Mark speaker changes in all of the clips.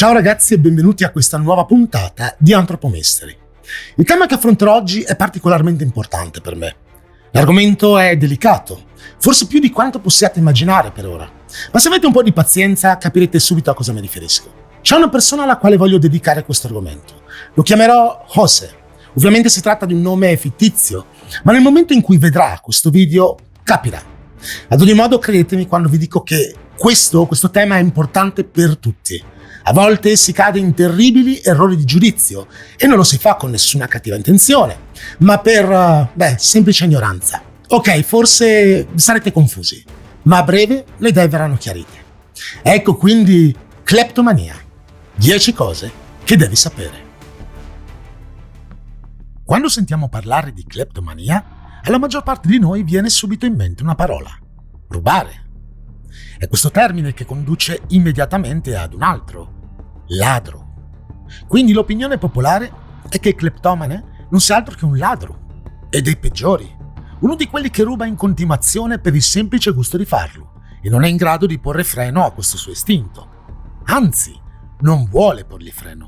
Speaker 1: Ciao ragazzi e benvenuti a questa nuova puntata di Antropomesteri. Il tema che affronterò oggi è particolarmente importante per me. L'argomento è delicato, forse più di quanto possiate immaginare per ora, ma se avete un po' di pazienza capirete subito a cosa mi riferisco. C'è una persona alla quale voglio dedicare questo argomento. Lo chiamerò José. Ovviamente si tratta di un nome fittizio, ma nel momento in cui vedrà questo video capirà. Ad ogni modo credetemi quando vi dico che questo tema è importante per tutti. A volte si cade in terribili errori di giudizio e non lo si fa con nessuna cattiva intenzione, ma per, semplice ignoranza. Ok, forse sarete confusi, ma a breve le idee verranno chiarite. Ecco quindi cleptomania. 10 cose che devi sapere. Quando sentiamo parlare di cleptomania, alla maggior parte di noi viene subito in mente una parola: rubare. È questo termine che conduce immediatamente ad un altro: ladro. Quindi l'opinione popolare è che il cleptomane non sia altro che un ladro, e dei peggiori, uno di quelli che ruba in continuazione per il semplice gusto di farlo e non è in grado di porre freno a questo suo istinto. Anzi, non vuole porgli freno.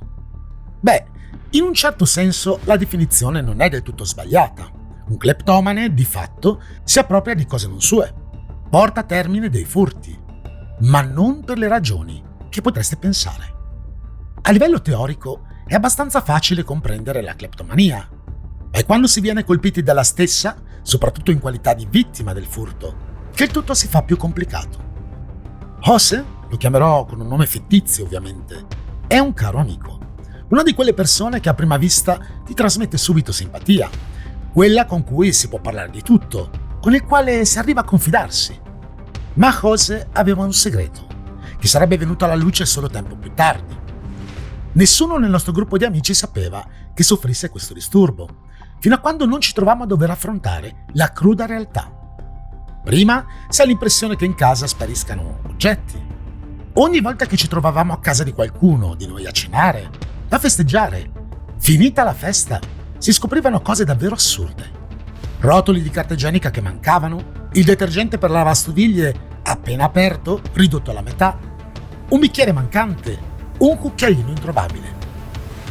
Speaker 1: In un certo senso la definizione non è del tutto sbagliata. Un cleptomane, di fatto, si appropria di cose non sue, porta a termine dei furti, ma non per le ragioni che potreste pensare. A livello teorico è abbastanza facile comprendere la cleptomania, ma è quando si viene colpiti dalla stessa, soprattutto in qualità di vittima del furto, che il tutto si fa più complicato. José, lo chiamerò con un nome fittizio ovviamente, è un caro amico, una di quelle persone che a prima vista ti trasmette subito simpatia, quella con cui si può parlare di tutto, con il quale si arriva a confidarsi. Ma José aveva un segreto, che sarebbe venuto alla luce solo tempo più tardi. Nessuno nel nostro gruppo di amici sapeva che soffrisse questo disturbo, fino a quando non ci trovammo a dover affrontare la cruda realtà. Prima si ha l'impressione che in casa spariscano oggetti. Ogni volta che ci trovavamo a casa di qualcuno, di noi a cenare, a festeggiare, finita la festa, si scoprivano cose davvero assurde. Rotoli di carta igienica che mancavano, il detergente per lavastoviglie appena aperto, ridotto alla metà, un bicchiere mancante, un cucchiaino introvabile.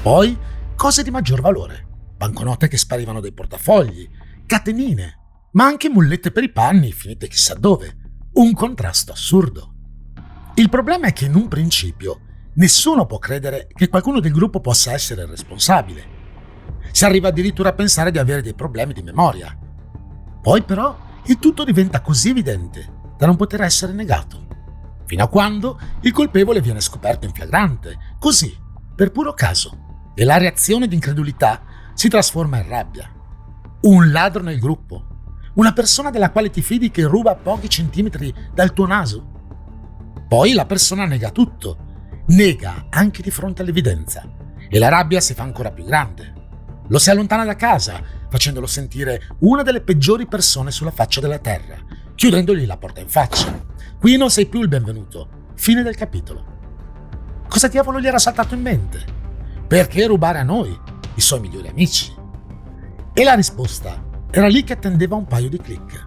Speaker 1: Poi cose di maggior valore, banconote che sparivano dai portafogli, catenine, ma anche mullette per i panni finite chissà dove. Un contrasto assurdo. Il problema è che in un principio nessuno può credere che qualcuno del gruppo possa essere il responsabile. Si arriva addirittura a pensare di avere dei problemi di memoria. Poi però il tutto diventa così evidente da non poter essere negato, fino a quando il colpevole viene scoperto in flagrante, così, per puro caso, e la reazione di incredulità si trasforma in rabbia. Un ladro nel gruppo, una persona della quale ti fidi che ruba a pochi centimetri dal tuo naso. Poi la persona nega tutto, nega anche di fronte all'evidenza, e la rabbia si fa ancora più grande. Lo si allontana da casa, facendolo sentire una delle peggiori persone sulla faccia della terra, chiudendogli la porta in faccia. Qui non sei più il benvenuto. Fine del capitolo. Cosa diavolo gli era saltato in mente? Perché rubare a noi, i suoi migliori amici? E la risposta era lì che attendeva un paio di click.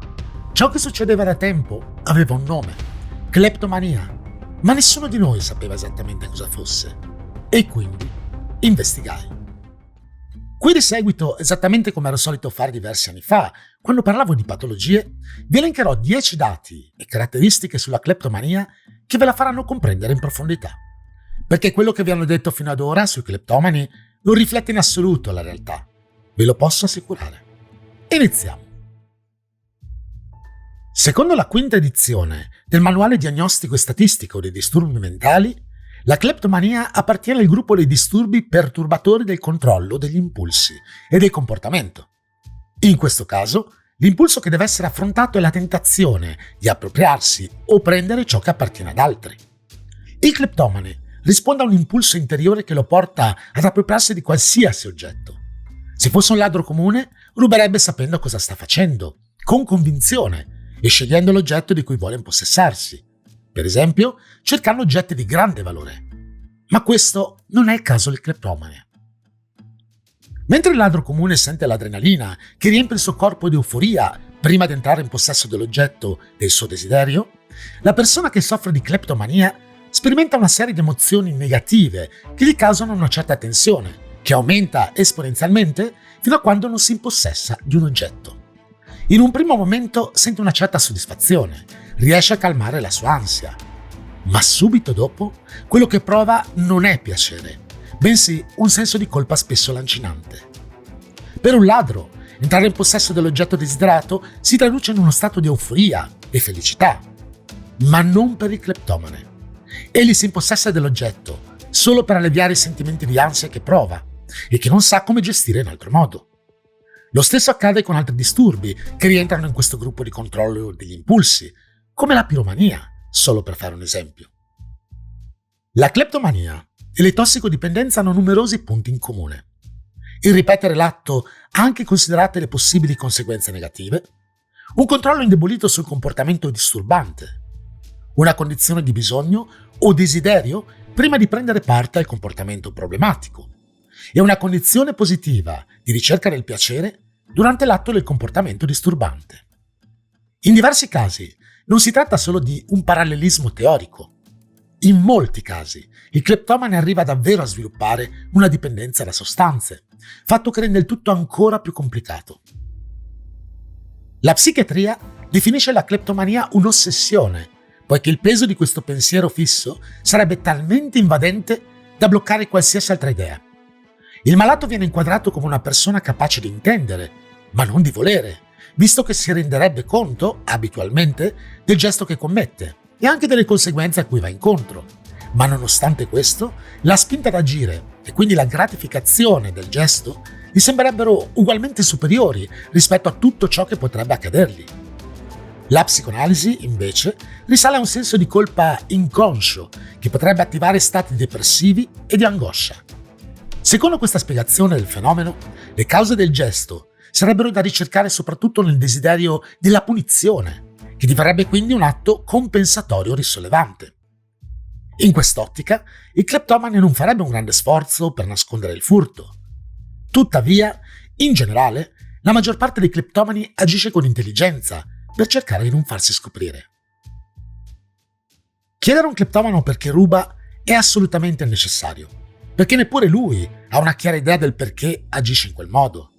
Speaker 1: Ciò che succedeva da tempo aveva un nome: cleptomania, ma nessuno di noi sapeva esattamente cosa fosse. E quindi investigai. Qui di seguito, esattamente come ero solito fare diversi anni fa, quando parlavo di patologie, vi elencherò 10 dati e caratteristiche sulla cleptomania che ve la faranno comprendere in profondità. Perché quello che vi hanno detto fino ad ora sui cleptomani non riflette in assoluto la realtà. Ve lo posso assicurare. Iniziamo. Secondo la quinta edizione del Manuale diagnostico e statistico dei disturbi mentali, la cleptomania appartiene al gruppo dei disturbi perturbatori del controllo degli impulsi e del comportamento. In questo caso, l'impulso che deve essere affrontato è la tentazione di appropriarsi o prendere ciò che appartiene ad altri. Il cleptomane risponde a un impulso interiore che lo porta ad appropriarsi di qualsiasi oggetto. Se fosse un ladro comune, ruberebbe sapendo cosa sta facendo, con convinzione, e scegliendo l'oggetto di cui vuole impossessarsi. Per esempio, cercando oggetti di grande valore. Ma questo non è il caso del cleptomane. Mentre il ladro comune sente l'adrenalina che riempie il suo corpo di euforia prima di entrare in possesso dell'oggetto del suo desiderio, la persona che soffre di cleptomania sperimenta una serie di emozioni negative che gli causano una certa tensione, che aumenta esponenzialmente fino a quando non si impossessa di un oggetto. In un primo momento sente una certa soddisfazione, riesce a calmare la sua ansia, ma subito dopo quello che prova non è piacere, bensì un senso di colpa spesso lancinante. Per un ladro, entrare in possesso dell'oggetto desiderato si traduce in uno stato di euforia e felicità, ma non per il cleptomane. Egli si impossessa dell'oggetto solo per alleviare i sentimenti di ansia che prova e che non sa come gestire in altro modo. Lo stesso accade con altri disturbi che rientrano in questo gruppo di controllo degli impulsi, come la piromania, solo per fare un esempio. La cleptomania e le tossicodipendenze hanno numerosi punti in comune. Il ripetere l'atto anche considerate le possibili conseguenze negative, un controllo indebolito sul comportamento disturbante, una condizione di bisogno o desiderio prima di prendere parte al comportamento problematico, e una condizione positiva di ricerca del piacere durante l'atto del comportamento disturbante. In diversi casi non si tratta solo di un parallelismo teorico. In molti casi il cleptomane arriva davvero a sviluppare una dipendenza da sostanze, fatto che rende il tutto ancora più complicato. La psichiatria definisce la cleptomania un'ossessione, poiché il peso di questo pensiero fisso sarebbe talmente invadente da bloccare qualsiasi altra idea. Il malato viene inquadrato come una persona capace di intendere, ma non di volere, visto che si renderebbe conto, abitualmente, del gesto che commette e anche delle conseguenze a cui va incontro. Ma nonostante questo, la spinta ad agire e quindi la gratificazione del gesto gli sembrerebbero ugualmente superiori rispetto a tutto ciò che potrebbe accadergli. La psicoanalisi, invece, risale a un senso di colpa inconscio che potrebbe attivare stati depressivi e di angoscia. Secondo questa spiegazione del fenomeno, le cause del gesto sarebbero da ricercare soprattutto nel desiderio della punizione, che diverrebbe quindi un atto compensatorio risollevante. In quest'ottica, il cleptomane non farebbe un grande sforzo per nascondere il furto. Tuttavia, in generale, la maggior parte dei cleptomani agisce con intelligenza per cercare di non farsi scoprire. Chiedere a un cleptomano perché ruba è assolutamente necessario, perché neppure lui ha una chiara idea del perché agisce in quel modo.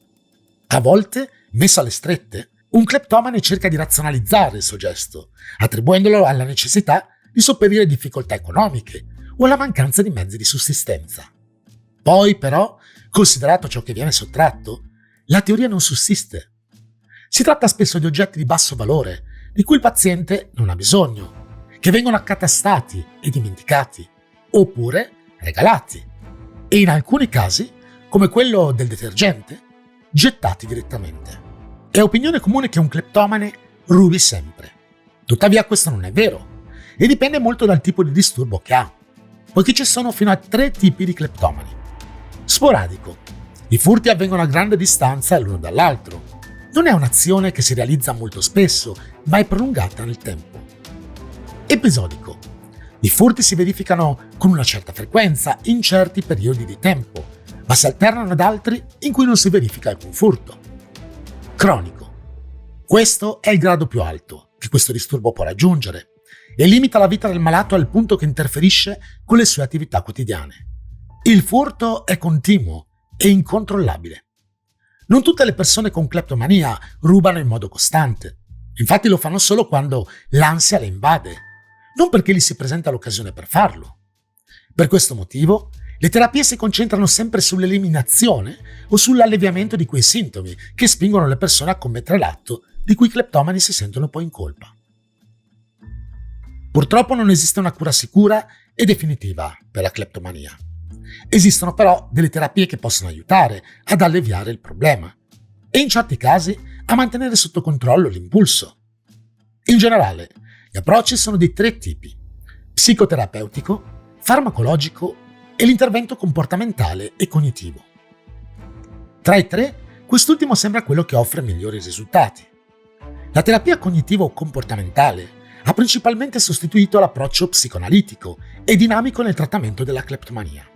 Speaker 1: A volte, messo alle strette, un cleptomane cerca di razionalizzare il suo gesto, attribuendolo alla necessità di sopperire a difficoltà economiche o alla mancanza di mezzi di sussistenza. Poi, però, considerato ciò che viene sottratto, la teoria non sussiste. Si tratta spesso di oggetti di basso valore, di cui il paziente non ha bisogno, che vengono accatastati e dimenticati, oppure regalati, e in alcuni casi, come quello del detergente, gettati direttamente. È opinione comune che un cleptomane rubi sempre. Tuttavia questo non è vero, e dipende molto dal tipo di disturbo che ha, poiché ci sono fino a 3 tipi di cleptomani. Sporadico. I furti avvengono a grande distanza l'uno dall'altro. Non è un'azione che si realizza molto spesso, ma è prolungata nel tempo. Episodico. I furti si verificano con una certa frequenza in certi periodi di tempo, ma si alternano ad altri in cui non si verifica alcun furto. Cronico. Questo è il grado più alto che questo disturbo può raggiungere e limita la vita del malato al punto che interferisce con le sue attività quotidiane. Il furto è continuo e incontrollabile. Non tutte le persone con cleptomania rubano in modo costante. Infatti lo fanno solo quando l'ansia le invade, non perché gli si presenta l'occasione per farlo. Per questo motivo, le terapie si concentrano sempre sull'eliminazione o sull'alleviamento di quei sintomi che spingono le persone a commettere l'atto di cui i cleptomani si sentono poi in colpa. Purtroppo non esiste una cura sicura e definitiva per la cleptomania. Esistono però delle terapie che possono aiutare ad alleviare il problema e in certi casi a mantenere sotto controllo l'impulso. In generale, gli approcci sono di 3 tipi: psicoterapeutico, farmacologico e l'intervento comportamentale e cognitivo. Tra i 3, quest'ultimo sembra quello che offre migliori risultati. La terapia cognitivo-comportamentale ha principalmente sostituito l'approccio psicoanalitico e dinamico nel trattamento della cleptomania.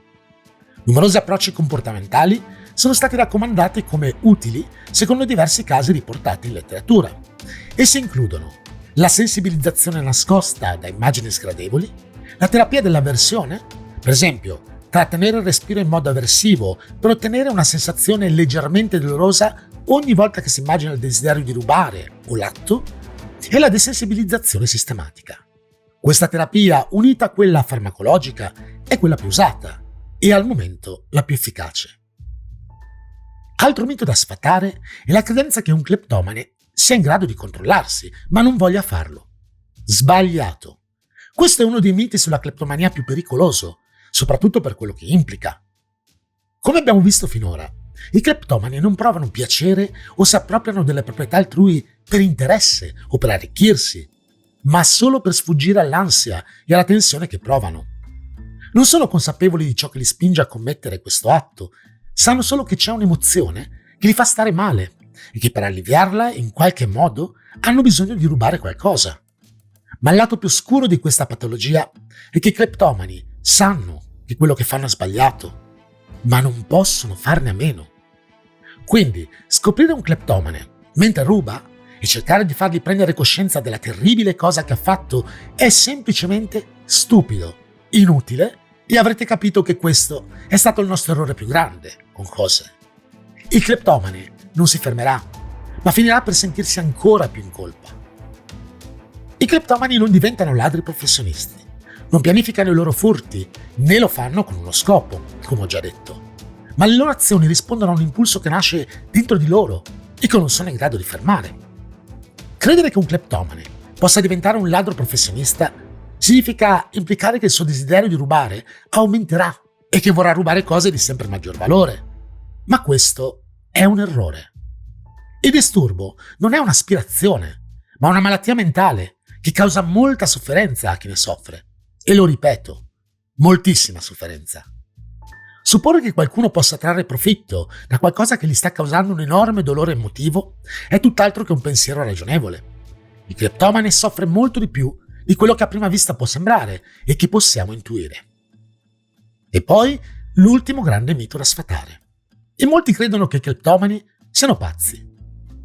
Speaker 1: Numerosi approcci comportamentali sono stati raccomandati come utili secondo diversi casi riportati in letteratura. Essi includono la sensibilizzazione nascosta da immagini sgradevoli, La terapia dell'avversione, per esempio, trattenere il respiro in modo avversivo per ottenere una sensazione leggermente dolorosa ogni volta che si immagina il desiderio di rubare o l'atto, e la desensibilizzazione sistematica. Questa terapia, unita a quella farmacologica, è quella più usata e al momento la più efficace. Altro mito da sfatare è la credenza che un cleptomane sia in grado di controllarsi, ma non voglia farlo. Sbagliato. Questo è uno dei miti sulla cleptomania più pericoloso, soprattutto per quello che implica. Come abbiamo visto finora, i cleptomani non provano piacere o si appropriano delle proprietà altrui per interesse o per arricchirsi, ma solo per sfuggire all'ansia e alla tensione che provano. Non sono consapevoli di ciò che li spinge a commettere questo atto, sanno solo che c'è un'emozione che li fa stare male e che per alleviarla, in qualche modo, hanno bisogno di rubare qualcosa. Ma il lato più oscuro di questa patologia è che i cleptomani sanno che quello che fanno è sbagliato, ma non possono farne a meno. Quindi, scoprire un cleptomane mentre ruba e cercare di fargli prendere coscienza della terribile cosa che ha fatto è semplicemente stupido, inutile, e avrete capito che questo è stato il nostro errore più grande con José. Il cleptomane non si fermerà, ma finirà per sentirsi ancora più in colpa. I cleptomani non diventano ladri professionisti, non pianificano i loro furti, né lo fanno con uno scopo, come ho già detto, ma le loro azioni rispondono a un impulso che nasce dentro di loro e che non sono in grado di fermare. Credere che un cleptomane possa diventare un ladro professionista significa implicare che il suo desiderio di rubare aumenterà e che vorrà rubare cose di sempre maggior valore. Ma questo è un errore. Il disturbo non è un'aspirazione, ma una malattia mentale che causa molta sofferenza a chi ne soffre. E lo ripeto, moltissima sofferenza. Supporre che qualcuno possa trarre profitto da qualcosa che gli sta causando un enorme dolore emotivo è tutt'altro che un pensiero ragionevole. Il cleptomane soffre molto di più di quello che a prima vista può sembrare e che possiamo intuire. E poi l'ultimo grande mito da sfatare. E molti credono che i cleptomani siano pazzi.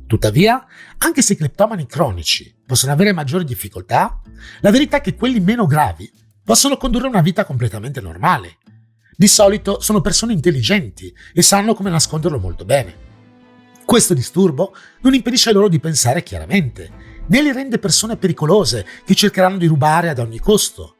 Speaker 1: Tuttavia, anche se i cleptomani cronici possono avere maggiori difficoltà, la verità è che quelli meno gravi possono condurre una vita completamente normale. Di solito sono persone intelligenti e sanno come nasconderlo molto bene. Questo disturbo non impedisce loro di pensare chiaramente, né li rende persone pericolose che cercheranno di rubare ad ogni costo.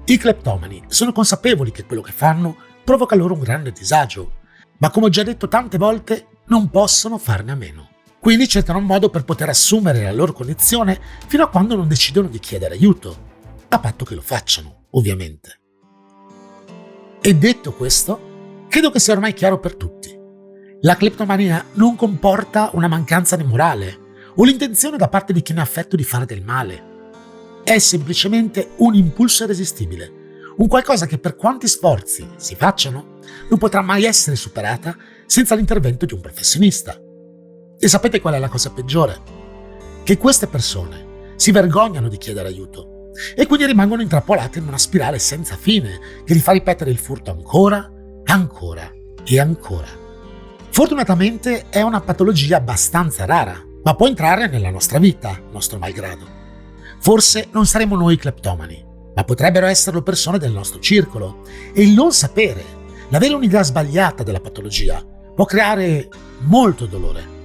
Speaker 1: I cleptomani sono consapevoli che quello che fanno provoca loro un grande disagio, ma come ho già detto tante volte, non possono farne a meno. Quindi cercano un modo per poter assumere la loro condizione fino a quando non decidono di chiedere aiuto, a patto che lo facciano, ovviamente. E detto questo, credo che sia ormai chiaro per tutti. La cleptomania non comporta una mancanza di morale o l'intenzione da parte di chi ne è affetto di fare del male. È semplicemente un impulso irresistibile, un qualcosa che per quanti sforzi si facciano non potrà mai essere superata senza l'intervento di un professionista. E sapete qual è la cosa peggiore? Che queste persone si vergognano di chiedere aiuto e quindi rimangono intrappolate in una spirale senza fine che li fa ripetere il furto ancora, ancora e ancora. Fortunatamente è una patologia abbastanza rara, ma può entrare nella nostra vita, nostro malgrado. Forse non saremo noi cleptomani, ma potrebbero esserlo persone del nostro circolo, e il non sapere, l'avere un'idea sbagliata della patologia, può creare molto dolore.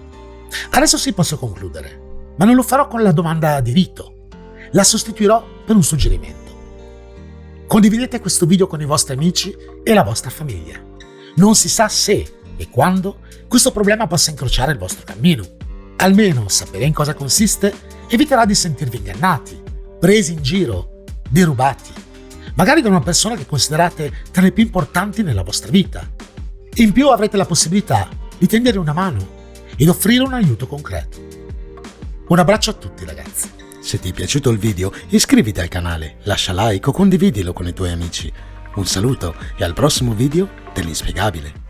Speaker 1: Adesso sì, posso concludere, ma non lo farò con la domanda di rito. La sostituirò per un suggerimento. Condividete questo video con i vostri amici e la vostra famiglia. Non si sa se e quando questo problema possa incrociare il vostro cammino. Almeno sapere in cosa consiste eviterà di sentirvi ingannati, presi in giro, derubati, magari da una persona che considerate tra le più importanti nella vostra vita. In più avrete la possibilità di tendere una mano ed offrire un aiuto concreto. Un abbraccio a tutti, ragazzi.
Speaker 2: Se ti è piaciuto il video, iscriviti al canale, lascia like o condividilo con i tuoi amici. Un saluto e al prossimo video dell'Inspiegabile.